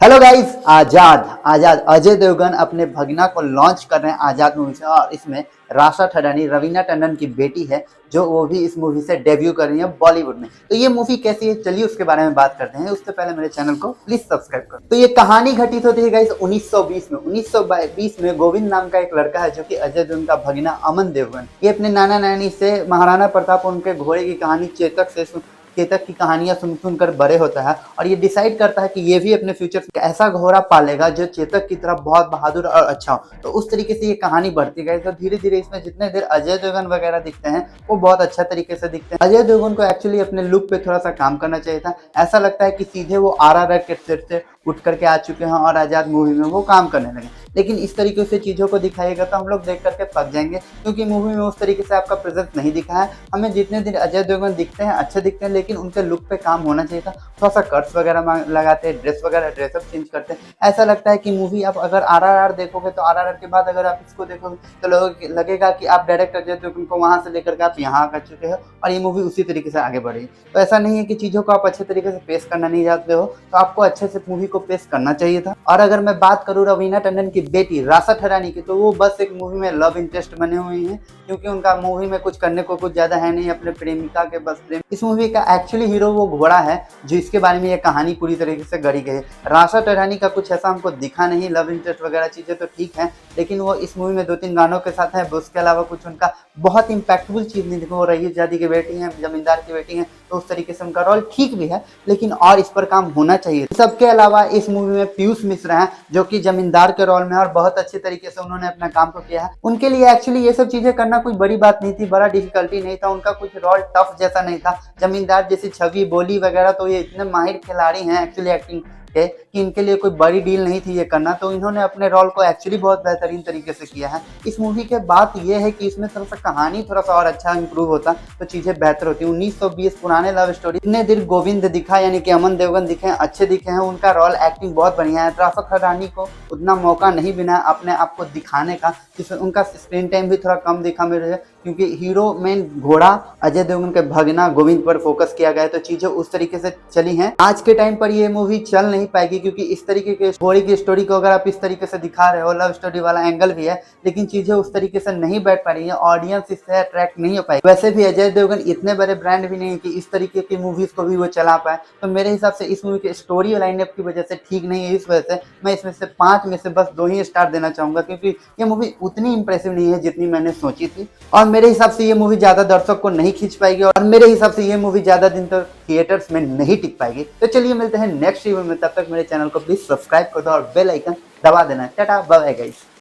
Hello guys, आजाद आजाद अजय देवगन अपने भगना को लॉन्च कर रहे हैं आजाद मूवी से। और इसमें राशा थडानी रवीना टंडन की बेटी है, जो वो भी इस मूवी से डेब्यू कर रही है बॉलीवुड में। तो ये मूवी कैसी है, चलिए उसके बारे में बात करते हैं। उससे पहले मेरे चैनल को प्लीज सब्सक्राइब करो। तो ये कहानी घटित होती है गाइस 1920 में। 1920 में गोविंद नाम का एक लड़का है, जो कि अजय देवगन का भगना अमन देवगन, ये अपने नाना नानी से महाराणा प्रताप और उनके घोड़े की कहानी चेतक की कहानियां सुन सुनकर बड़े होता है। और ये डिसाइड करता है कि ये भी अपने फ्यूचर में ऐसा घोड़ा पालेगा जो चेतक की तरह बहुत बहादुर और अच्छा हो। तो उस तरीके से ये कहानी बढ़ती गई। तो धीरे धीरे इसमें जितने देर अजय देवगन वगैरह दिखते हैं वो बहुत अच्छा तरीके से दिखते हैं। अजय देवगन को एक्चुअली अपने लुक पे थोड़ा सा काम करना चाहिए था। ऐसा लगता है कि सीधे वो RRR के सेट से उठ करके आ चुके हैं और आजाद मूवी में वो काम करने लगे। लेकिन इस तरीके से चीजों को दिखाएगा तो हम लोग देख करके पक जाएंगे, क्योंकि मूवी में उस तरीके से आपका प्रेजेंस नहीं दिखा है। हमें जितने दिन अजय देवगन दिखते हैं अच्छे दिखते हैं, लेकिन उनके लुक पे काम होना चाहिए था। थोड़ा सा कट्स वगैरह लगाते हैं, ड्रेसअप चेंज करते हैं। ऐसा लगता है कि मूवी आप अगर RRR देखोगे तो RRR के बाद अगर आप इसको देखोगे तो लगेगा कि आप डायरेक्ट अजय देवगन को वहां से लेकर के आप यहाँ कर चुके हो और ये मूवी उसी तरीके से आगे बढ़ी। तो ऐसा नहीं है कि चीजों को आप अच्छे तरीके से पेश करना नहीं जानते हो, तो आपको अच्छे से मूवी को पेश करना चाहिए था। और अगर मैं बात करूँ रवीना टंडन की बेटी राशा थडानी की, तो वो बस एक मूवी में लव इंटरेस्ट बने हुए हैं, क्योंकि उनका मूवी में कुछ करने को कुछ ज्यादा है नहीं, अपने प्रेमिका के बस प्रेम। इस मूवी का एक्चुअली हीरो वो घोड़ा है, जो इसके बारे में ये कहानी पूरी तरीके से गढ़ी गई है। राशा थडानी का कुछ ऐसा हमको दिखा नहीं, लव इंटरेस्ट वगैरह चीजें तो ठीक है, लेकिन वो इस मूवी में 2-3 गानों के साथ है। उसके अलावा कुछ उनका बहुत इंपैक्टफुल चीज नहीं दिखा। वो रईस जाति की बेटी है, जमींदार की बेटी है, तो उस तरीके से उनका रोल ठीक भी है, लेकिन और इस पर काम होना चाहिए। सबके अलावा इस मूवी में पीयूष मिश्रा है, जो कि जमींदार के रोल में और बहुत अच्छे तरीके से उन्होंने अपना काम को किया है। उनके लिए एक्चुअली ये सब चीजें करना कोई बड़ी बात नहीं थी, बड़ा डिफिकल्टी नहीं था। उनका कुछ रोल टफ जैसा नहीं था। जमींदार जैसी छवि बोली वगैरह, तो ये इतने माहिर खिलाड़ी हैं एक्चुअली एक्टिंग के, कि इनके लिए कोई बड़ी डील नहीं थी ये करना। तो इन्होंने अपने रोल को एक्चुअली बहुत बेहतरीन तरीके से किया है। इस मूवी के बात ये है कि इसमें थोड़ा सा कहानी थोड़ा सा और अच्छा इंप्रूव होता तो चीजें बेहतर होती। 1920 पुराने लव स्टोरी, इतने दिन गोविंद दिखा यानी कि अमन देवगन दिखे, अच्छे दिखे हैं। उनका रोल एक्टिंग बहुत बढ़िया है। राशा थडानी को उतना मौका नहीं मिला अपने आप को दिखाने का, जिसमें उनका स्क्रीन टाइम भी थोड़ा कम दिखा मुझे, क्योंकि हीरो मेन घोड़ा अजय देवगन के भगना गोविंद पर फोकस किया गया है। तो चीजें उस तरीके से चली हैं। आज के टाइम पर ये मूवी चल नहीं पाएगी, क्योंकि इस तरीके के घोड़े की स्टोरी को अगर आप इस तरीके से दिखा रहे हो, लव स्टोरी वाला एंगल भी है, लेकिन चीजें उस तरीके से नहीं बैठ पा रही है, ऑडियंस इससे अट्रैक्ट नहीं हो पाई। वैसे भी अजय देवगन इतने बड़े ब्रांड भी नहीं है कि इस तरीके की मूवीज को भी वो चला पाए। तो मेरे हिसाब से इस मूवी के स्टोरी लाइनअप की वजह से ठीक नहीं है। इस वजह से मैं इसमें से 5 में से बस 2 ही स्टार देना चाहूंगा, क्योंकि ये मूवी उतनी इंप्रेसिव नहीं है जितनी मैंने सोची थी। और मेरे हिसाब से ये मूवी ज्यादा दर्शक को नहीं खींच पाएगी, और मेरे हिसाब से ये मूवी ज्यादा दिन तक थिएटर्स में नहीं टिक पाएगी। तो चलिए मिलते हैं नेक्स्ट रिव्यू में। तब तक मेरे चैनल को प्लीज सब्सक्राइब कर दो और बेल आइकन दबा देना। Tata bye guys.